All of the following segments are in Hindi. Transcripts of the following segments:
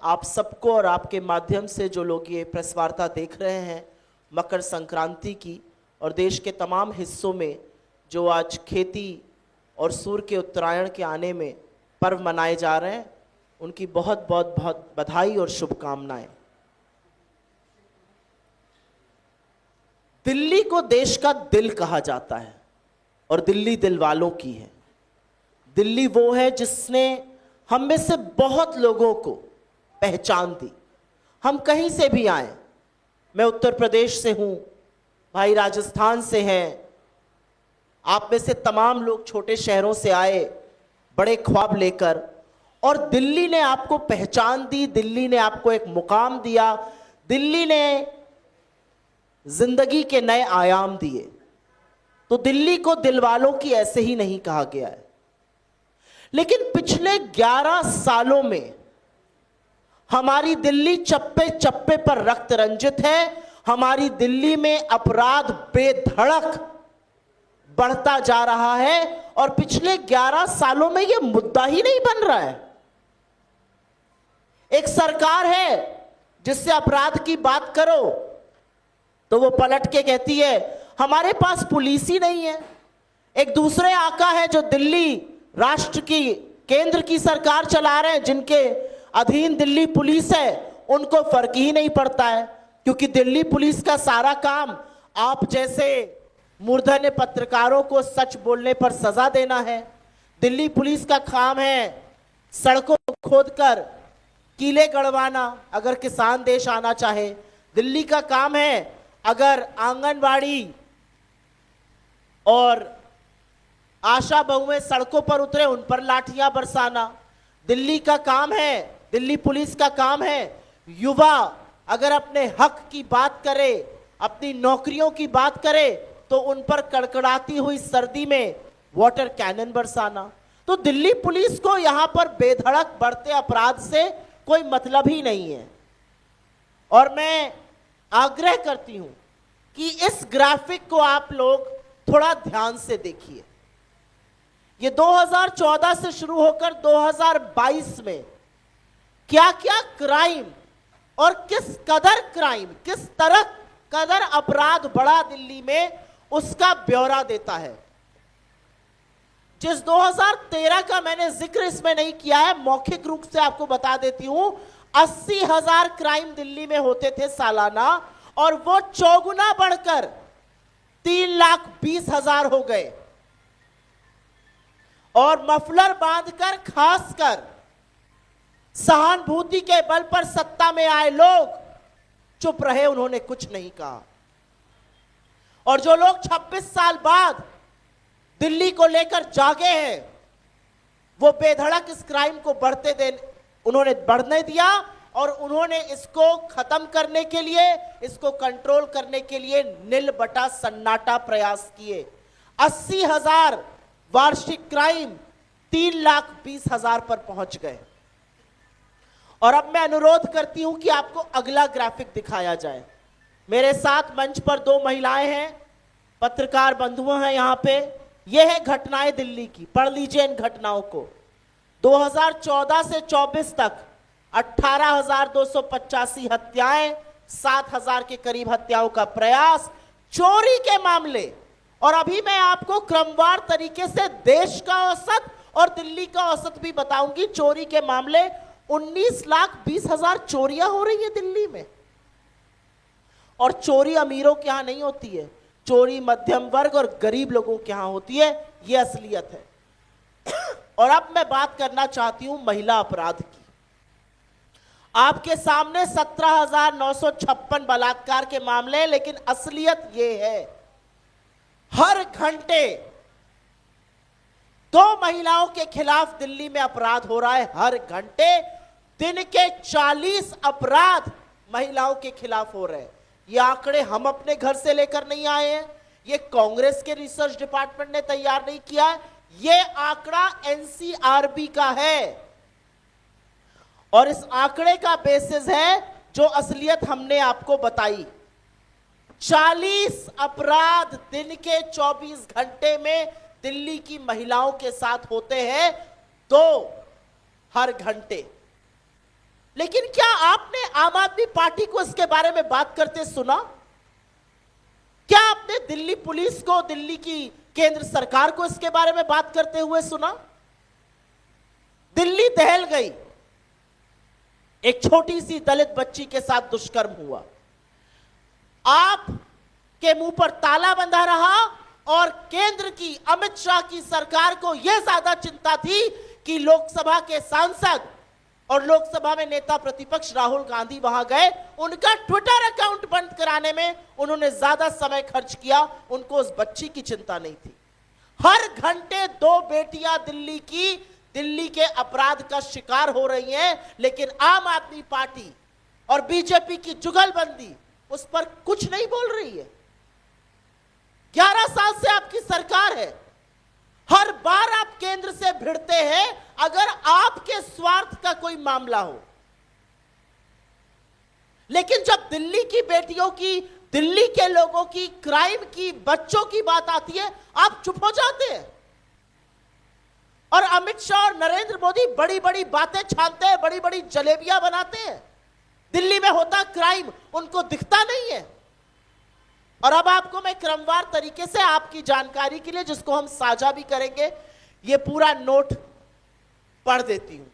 आप सबको और आपके माध्यम से जो लोग ये प्रेस वार्ता देख रहे हैं मकर संक्रांति की, और देश के तमाम हिस्सों में जो आज खेती और सूर्य के उत्तरायण के आने में पर्व मनाए जा रहे हैं, उनकी बहुत बहुत बहुत बधाई और शुभकामनाएं। दिल्ली को देश का दिल कहा जाता है और दिल्ली दिल वालों की है। दिल्ली वो है जिसने हम में से बहुत लोगों को पहचान दी। हम कहीं से भी आए, मैं उत्तर प्रदेश से हूं, भाई राजस्थान से हैं, आप में से तमाम लोग छोटे शहरों से आए बड़े ख्वाब लेकर, और दिल्ली ने आपको पहचान दी, दिल्ली ने आपको एक मुकाम दिया, दिल्ली ने जिंदगी के नए आयाम दिए। तो दिल्ली को दिलवालों की ऐसे ही नहीं कहा गया है। लेकिन पिछले 11 सालों में हमारी दिल्ली चप्पे चप्पे पर रक्त रंजित है। हमारी दिल्ली में अपराध बेधड़क बढ़ता जा रहा है और पिछले 11 सालों में यह मुद्दा ही नहीं बन रहा है। एक सरकार है जिससे अपराध की बात करो तो वो पलट के कहती है हमारे पास पुलिस ही नहीं है। एक दूसरे आका है जो दिल्ली राष्ट्र की, केंद्र की सरकार चला रहे हैं, जिनके अधीन दिल्ली पुलिस है, उनको फर्क ही नहीं पड़ता है, क्योंकि दिल्ली पुलिस का सारा काम आप जैसे मूर्धन्य पत्रकारों को सच बोलने पर सजा देना है। दिल्ली पुलिस का काम है सड़कों को खोदकर कीले गड़वाना अगर किसान देश आना चाहे। दिल्ली का काम है अगर आंगनवाड़ी और आशा बहुएं सड़कों पर उतरे उन पर लाठियां बरसाना। दिल्ली का काम है, दिल्ली पुलिस का काम है युवा अगर अपने हक की बात करे, अपनी नौकरियों की बात करे, तो उन पर कड़कड़ाती हुई सर्दी में वाटर कैनन बरसाना। तो दिल्ली पुलिस को यहां पर बेधड़क बढ़ते अपराध से कोई मतलब ही नहीं है। और मैं आग्रह करती हूं कि इस ग्राफिक को आप लोग थोड़ा ध्यान से देखिए। ये 2014 से शुरू होकर 2022 में क्या क्या क्राइम और किस तरह कदर अपराध बढ़ा दिल्ली में, उसका ब्यौरा देता है। जिस 2013 का मैंने जिक्र इसमें नहीं किया है, मौखिक रूप से आपको बता देती हूं, 80,000 क्राइम दिल्ली में होते थे सालाना, और वो चौगुना बढ़कर 3,20,000 हो गए। और मफलर बांधकर, खासकर सहानुभूति के बल पर सत्ता में आए लोग चुप रहे, उन्होंने कुछ नहीं कहा। और जो लोग 26 साल बाद दिल्ली को लेकर जागे हैं, वो बेधड़क इस क्राइम को उन्होंने बढ़ने दिया, और उन्होंने इसको खत्म करने के लिए, इसको कंट्रोल करने के लिए नील बटा सन्नाटा प्रयास किए। 80,000 वार्षिक क्राइम 3,20,000 पर पहुंच गए। और अब मैं अनुरोध करती हूं कि आपको अगला ग्राफिक दिखाया जाए। मेरे साथ मंच पर 2 महिलाएं हैं, पत्रकार बंधुओं हैं यहां पे। यह है घटनाएं दिल्ली की, पढ़ लीजिए इन घटनाओं को। 2014 से 24 तक 18,285 हत्याएं, 7,000 के करीब हत्याओं का प्रयास, चोरी के मामले, और अभी मैं आपको क्रमवार तरीके से देश का औसत और दिल्ली का औसत भी बताऊंगी। चोरी के मामले 19,20,000 चोरियां हो रही है दिल्ली में। और चोरी अमीरों के यहां नहीं होती है, चोरी मध्यम वर्ग और गरीब लोगों के यहां होती है। यह असलियत है। और अब मैं बात करना चाहती हूं महिला अपराध की। आपके सामने 17,956 बलात्कार के मामले, लेकिन असलियत यह है हर घंटे 2 महिलाओं के खिलाफ दिल्ली में अपराध हो रहा है। हर घंटे दिन के 40 अपराध महिलाओं के खिलाफ हो रहे हैं। ये आंकड़े हम अपने घर से लेकर नहीं आए हैं, ये कांग्रेस के रिसर्च डिपार्टमेंट ने तैयार नहीं किया है, ये आंकड़ा एनसीआरबी का है। और इस आंकड़े का बेसिस है जो असलियत हमने आपको बताई। 40 अपराध दिन के 24 घंटे में दिल्ली की महिलाओं के साथ होते हैं, 2 हर घंटे। लेकिन क्या आपने आम आदमी पार्टी को इसके बारे में बात करते सुना? क्या आपने दिल्ली पुलिस को, दिल्ली की केंद्र सरकार को इसके बारे में बात करते हुए सुना? दिल्ली दहल गई, एक छोटी सी दलित बच्ची के साथ दुष्कर्म हुआ, आप के मुंह पर ताला बंधा रहा और केंद्र की अमित शाह की सरकार को यह ज्यादा चिंता थी कि लोकसभा के सांसद और लोकसभा में नेता प्रतिपक्ष राहुल गांधी वहां गए, उनका ट्विटर अकाउंट बंद कराने में उन्होंने ज्यादा समय खर्च किया, उनको उस बच्ची की चिंता नहीं थी। हर घंटे 2 बेटियां दिल्ली के अपराध का शिकार हो रही हैं, लेकिन आम आदमी पार्टी और बीजेपी की जुगलबंदी उस पर कुछ नहीं बोल रही है। 11 साल से आपकी सरकार है, हर बार आप केंद्र से भिड़ते हैं अगर आपके स्वार्थ का कोई मामला हो, लेकिन जब दिल्ली की बेटियों की, दिल्ली के लोगों की, क्राइम की, बच्चों की बात आती है, आप चुप हो जाते हैं। और अमित शाह और नरेंद्र मोदी बड़ी बड़ी बातें छानते हैं, बड़ी बड़ी जलेबियां बनाते हैं, दिल्ली में होता क्राइम उनको दिखता नहीं है। और अब आपको मैं क्रमवार तरीके से आपकी जानकारी के लिए, जिसको हम साझा भी करेंगे, ये पूरा नोट पढ़ देती हूं।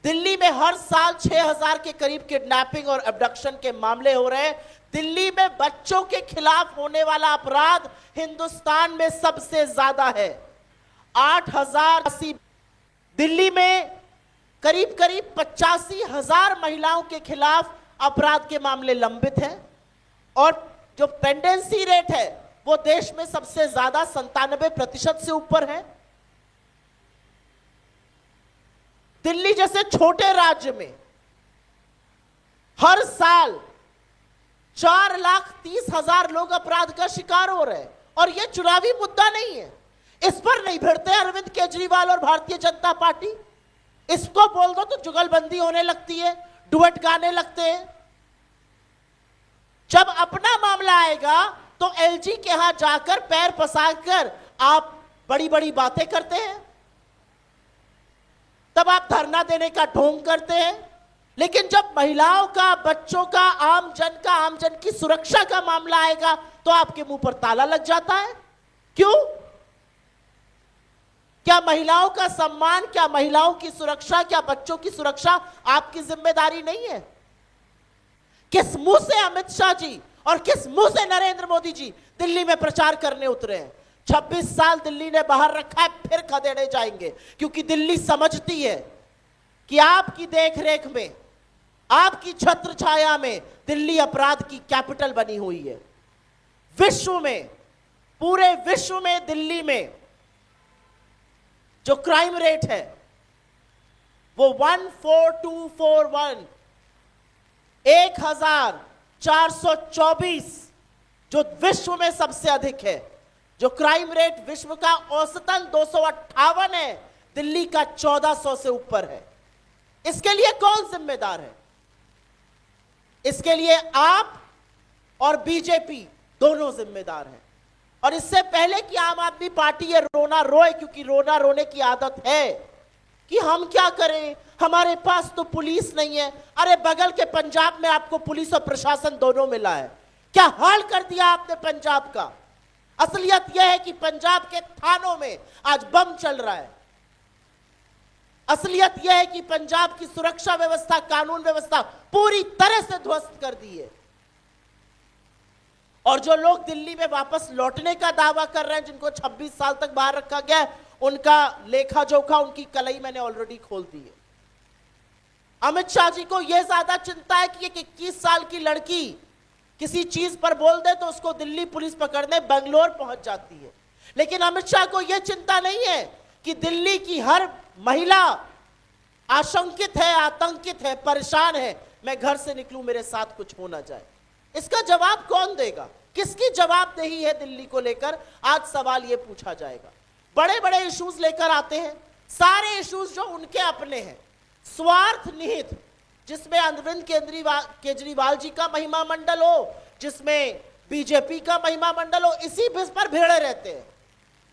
दिल्ली में हर साल 6000 के करीब किडनैपिंग और अबडक्शन के मामले हो रहे हैं। दिल्ली में बच्चों के खिलाफ होने वाला अपराध हिंदुस्तान में सबसे ज्यादा है, 8080। दिल्ली में करीब करीब 85,000 महिलाओं के खिलाफ अपराध के मामले लंबित हैं और जो पेंडेंसी रेट है वो देश में सबसे ज्यादा 97% से ऊपर है। दिल्ली जैसे छोटे राज्य में हर साल 4,30,000 लोग अपराध का शिकार हो रहे हैं और यह चुनावी मुद्दा नहीं है। इस पर नहीं भिड़ते अरविंद केजरीवाल और भारतीय जनता पार्टी। इसको बोल दो तो जुगलबंदी होने लगती है, डुएट गाने लगते हैं। जब अपना मामला आएगा तो एलजी के यहां जाकर पैर पसारकर आप बड़ी बड़ी बातें करते हैं, तब आप धरना देने का ढोंग करते हैं। लेकिन जब महिलाओं का, बच्चों का, आम जन की सुरक्षा का मामला आएगा तो आपके मुंह पर ताला लग जाता है। क्यों? क्या महिलाओं का सम्मान, क्या महिलाओं की सुरक्षा, क्या बच्चों की सुरक्षा आपकी जिम्मेदारी नहीं है? किस मुंह से अमित शाह जी और किस मुंह से नरेंद्र मोदी जी दिल्ली में प्रचार करने उतरे हैं? 26 साल दिल्ली ने बाहर रखा है, फिर खदेड़े जाएंगे, क्योंकि दिल्ली समझती है कि आपकी देखरेख में, आपकी छत्र छाया में दिल्ली अपराध की कैपिटल बनी हुई है। विश्व में, पूरे विश्व में दिल्ली में जो क्राइम रेट है वो 14241, 1424, जो विश्व में सबसे अधिक है। जो क्राइम रेट विश्व का औसतन 258 है, दिल्ली का 1400 से ऊपर है। इसके लिए कौन जिम्मेदार है? इसके लिए आप और बीजेपी दोनों जिम्मेदार हैं। और इससे पहले कि आम आदमी पार्टी ये रोना रोए, क्योंकि रोना रोने की आदत है कि हम क्या करें, हमारे पास तो पुलिस नहीं है। अरे बगल के पंजाब में आपको पुलिस और प्रशासन दोनों मिला है, क्या हाल कर दिया आपने पंजाब का। असलियत यह है कि पंजाब के थानों में आज बम चल रहा है। असलियत यह है कि पंजाब की सुरक्षा व्यवस्था, कानून व्यवस्था पूरी तरह से ध्वस्त कर दी है। और जो लोग दिल्ली में वापस लौटने का दावा कर रहे हैं, जिनको 26 साल तक बाहर रखा गया है, उनका लेखा जोखा, उनकी कलई मैंने ऑलरेडी खोल दी है। अमित शाह जी को यह ज्यादा चिंता है कि एक 21 साल की लड़की किसी चीज पर बोल दे तो उसको दिल्ली पुलिस पकड़ने बेंगलोर पहुंच जाती है। लेकिन अमित शाह को यह चिंता नहीं है कि दिल्ली की हर महिला आशंकित है, आतंकित है, परेशान है, मैं घर से निकलूं मेरे साथ कुछ हो ना जाए। इसका जवाब कौन देगा? किसकी जवाबदेही है दिल्ली को लेकर? आज सवाल यह पूछा जाएगा। बड़े बड़े इश्यूज लेकर आते हैं, सारे इश्यूज जो उनके अपने हैं, स्वार्थ निहित, जिसमें अरविंद केजरीवाल जी का महिमा मंडल हो, जिसमें बीजेपी का महिमा मंडल हो, इसी बिस पर भिड़े रहते हैं।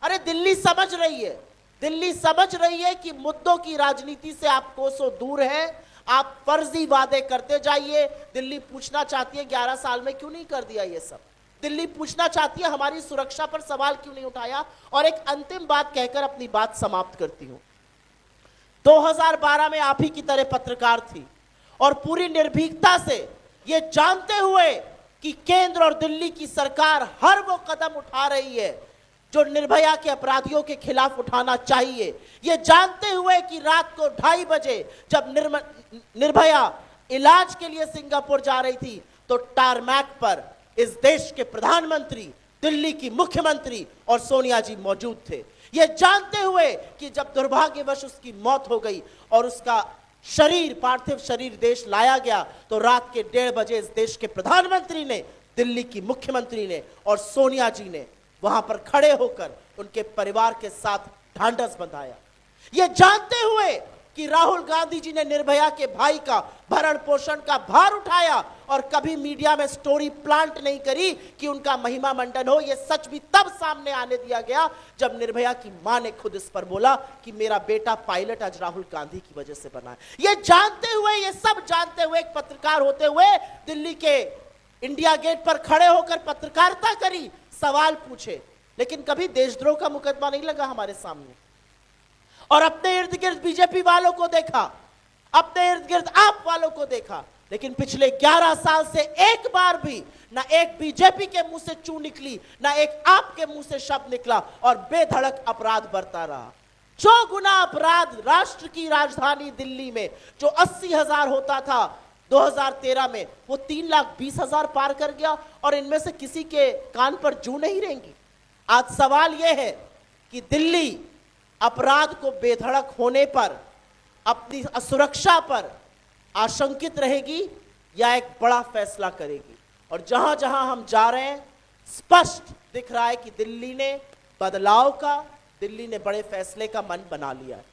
अरे दिल्ली समझ रही है, दिल्ली समझ रही है कि मुद्दों की राजनीति से आप कोसों दूर है। आप फर्जी वादे करते जाइए। दिल्ली पूछना चाहती है 11 साल में क्यों नहीं कर दिया ये सब। दिल्ली पूछना चाहती है हमारी सुरक्षा पर सवाल क्यों नहीं उठाया। और एक अंतिम बात कहकर अपनी बात समाप्त करती हूं। 2012 में आप ही की तरह पत्रकार थी और पूरी निर्भीकता से ये जानते हुए कि केंद्र और दिल्ली की सरकार हर वो कदम उठा रही है जो निर्भया के अपराधियों के खिलाफ उठाना चाहिए, ये जानते हुए कि रात को 2:30 बजे जब निर्भया इलाज के लिए सिंगापुर जा रही थी तो टारमैक पर इस देश के प्रधानमंत्री, दिल्ली की मुख्यमंत्री और सोनिया जी मौजूद थे। ये जानते हुए कि जब दुर्भाग्यवश उसकी मौत हो गई और उसका शरीर, पार्थिव शरीर देश लाया गया तो रात के 1:30 बजे इस देश के प्रधानमंत्री ने, दिल्ली की मुख्यमंत्री ने और सोनिया जी ने वहां पर खड़े होकर उनके परिवार के साथ ढांढस बंधाया। यह जानते हुए कि राहुल गांधी जी ने निर्भया के भाई का भरण पोषण का भार उठाया और कभी मीडिया में स्टोरी प्लांट नहीं करी कि उनका महिमा मंडन हो। यह सच भी तब सामने आने दिया गया जब निर्भया की मां ने खुद इस पर बोला कि मेरा बेटा पायलट आज राहुल गांधी की वजह से बना है। यह जानते हुए, यह सब जानते हुए एक पत्रकार होते हुए दिल्ली के इंडिया गेट पर खड़े होकर पत्रकारिता करी, सवाल पूछे, लेकिन कभी देशद्रोह का मुकदमा नहीं लगा हमारे सामने। और अपने इर्द गिर्द बीजेपी वालों को देखा, अपने इर्द गिर्द आप वालों को देखा, लेकिन पिछले 11 साल से एक बार भी ना एक बीजेपी के मुंह से चू निकली, ना एक आपके मुंह से शब्द निकला और बेधड़क अपराध बढ़ता रहा। जो गुना अपराध राष्ट्र की राजधानी दिल्ली में जो 80,000 होता था 2013 में, वो 3,20,000 पार कर गया और इनमें से किसी के कान पर जू नहीं रहेंगी। आज सवाल यह है कि दिल्ली अपराध को बेधड़क होने पर, अपनी सुरक्षा पर आशंकित रहेगी या एक बड़ा फैसला करेगी। और जहां जहां हम जा रहे हैं स्पष्ट दिख रहा है कि दिल्ली ने बदलाव का, दिल्ली ने बड़े फैसले का मन बना लिया है।